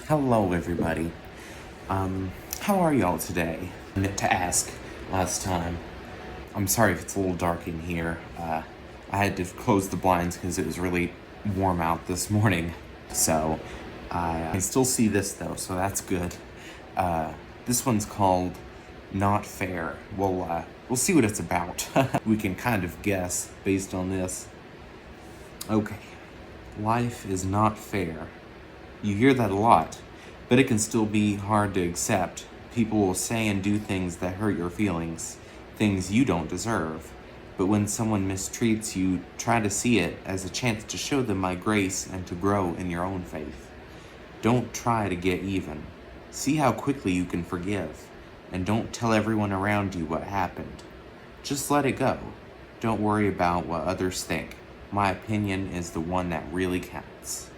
Hello, everybody. How are y'all today? I meant to ask last time. I'm sorry if it's a little dark in here. I had to close the blinds because it was really warm out this morning. So, I can still see this though, so that's good. This one's called Not Fair. We'll see what it's about. We can kind of guess based on this. Okay. Life is not fair. You hear that a lot, but it can still be hard to accept. People will say and do things that hurt your feelings, things you don't deserve. But when someone mistreats you, try to see it as a chance to show them my grace and to grow in your own faith. Don't try to get even. See how quickly you can forgive, and don't tell everyone around you what happened. Just let it go. Don't worry about what others think. My opinion is the one that really counts.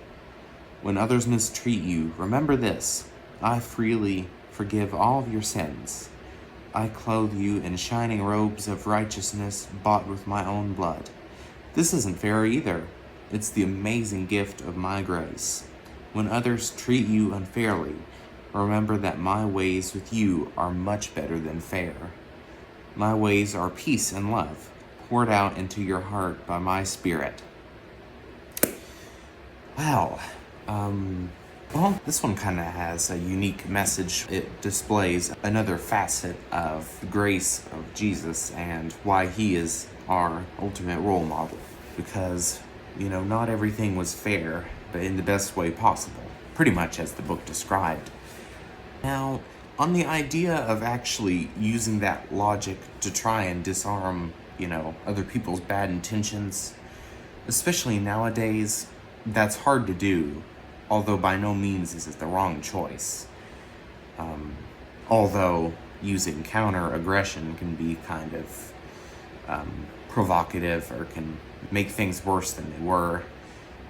When others mistreat you, remember this: I freely forgive all of your sins. I clothe you in shining robes of righteousness bought with my own blood. This isn't fair either. It's the amazing gift of my grace. When others treat you unfairly, remember that my ways with you are much better than fair. My ways are peace and love, poured out into your heart by my Spirit. Wow. Well, this one kind of has a unique message. It displays another facet of the grace of Jesus and why he is our ultimate role model. Because, not everything was fair, but in the best way possible, pretty much as the book described. Now, on the idea of actually using that logic to try and disarm, other people's bad intentions, especially nowadays, that's hard to do. Although by no means is it the wrong choice. Although using counter-aggression can be kind of provocative or can make things worse than they were.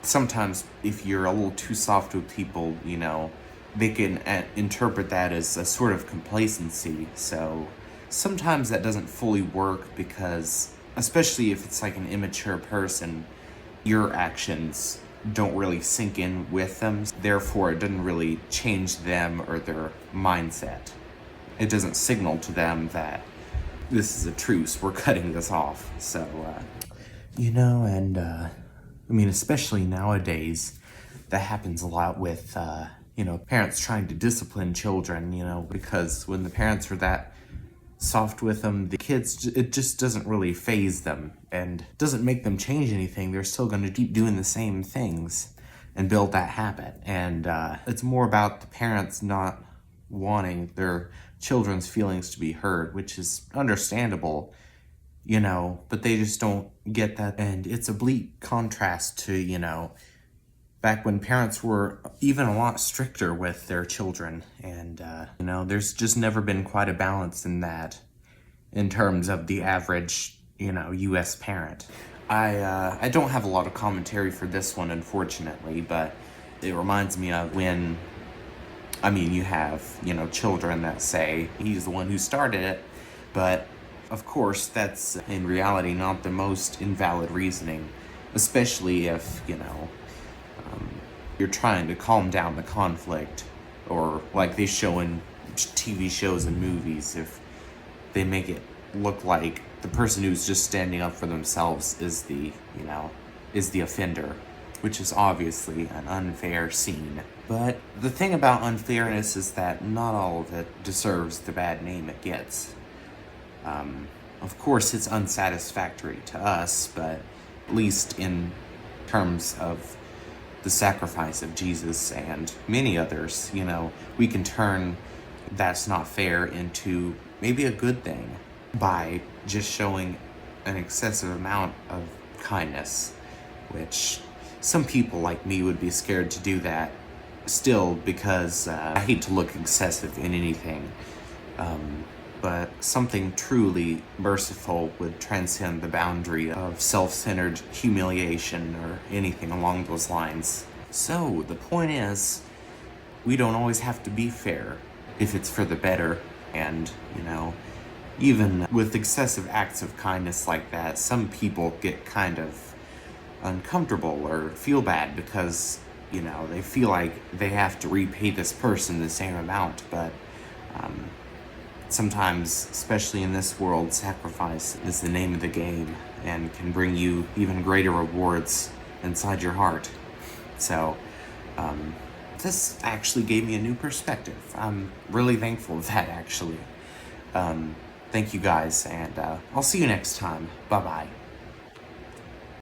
Sometimes if you're a little too soft with people, they can interpret that as a sort of complacency. So sometimes that doesn't fully work because, especially if it's like an immature person, your actions don't really sink in with them. Therefore, it doesn't really change them or their mindset. It doesn't signal to them that this is a truce, we're cutting this off. So, especially nowadays, that happens a lot with, parents trying to discipline children, because when the parents are that soft with them, the kids, it just doesn't really faze them and doesn't make them change anything. They're still going to keep doing the same things and build that habit. And it's more about the parents not wanting their children's feelings to be heard, which is understandable, but they just don't get that. And it's a bleak contrast to, back when parents were even a lot stricter with their children. And, there's just never been quite a balance in that in terms of the average, U.S. parent. I don't have a lot of commentary for this one, unfortunately, but it reminds me of when, you have, children that say he's the one who started it, but of course that's in reality not the most invalid reasoning, especially if, you're trying to calm down the conflict, or like they show in TV shows and movies, if they make it look like the person who's just standing up for themselves is the offender, which is obviously an unfair scene. But the thing about unfairness is that not all of it deserves the bad name it gets. Of course, it's unsatisfactory to us, but at least in terms of the sacrifice of Jesus and many others, we can turn that's not fair into maybe a good thing by just showing an excessive amount of kindness, which some people like me would be scared to do that still, because I hate to look excessive in anything. But something truly merciful would transcend the boundary of self-centered humiliation or anything along those lines. So, the point is, we don't always have to be fair if it's for the better. And, even with excessive acts of kindness like that, some people get kind of uncomfortable or feel bad because You know, they feel like they have to repay this person the same amount, but sometimes, especially in this world, sacrifice is the name of the game and can bring you even greater rewards inside your heart. So, this actually gave me a new perspective. I'm really thankful of that, actually. Thank you guys, and I'll see you next time. Bye-bye.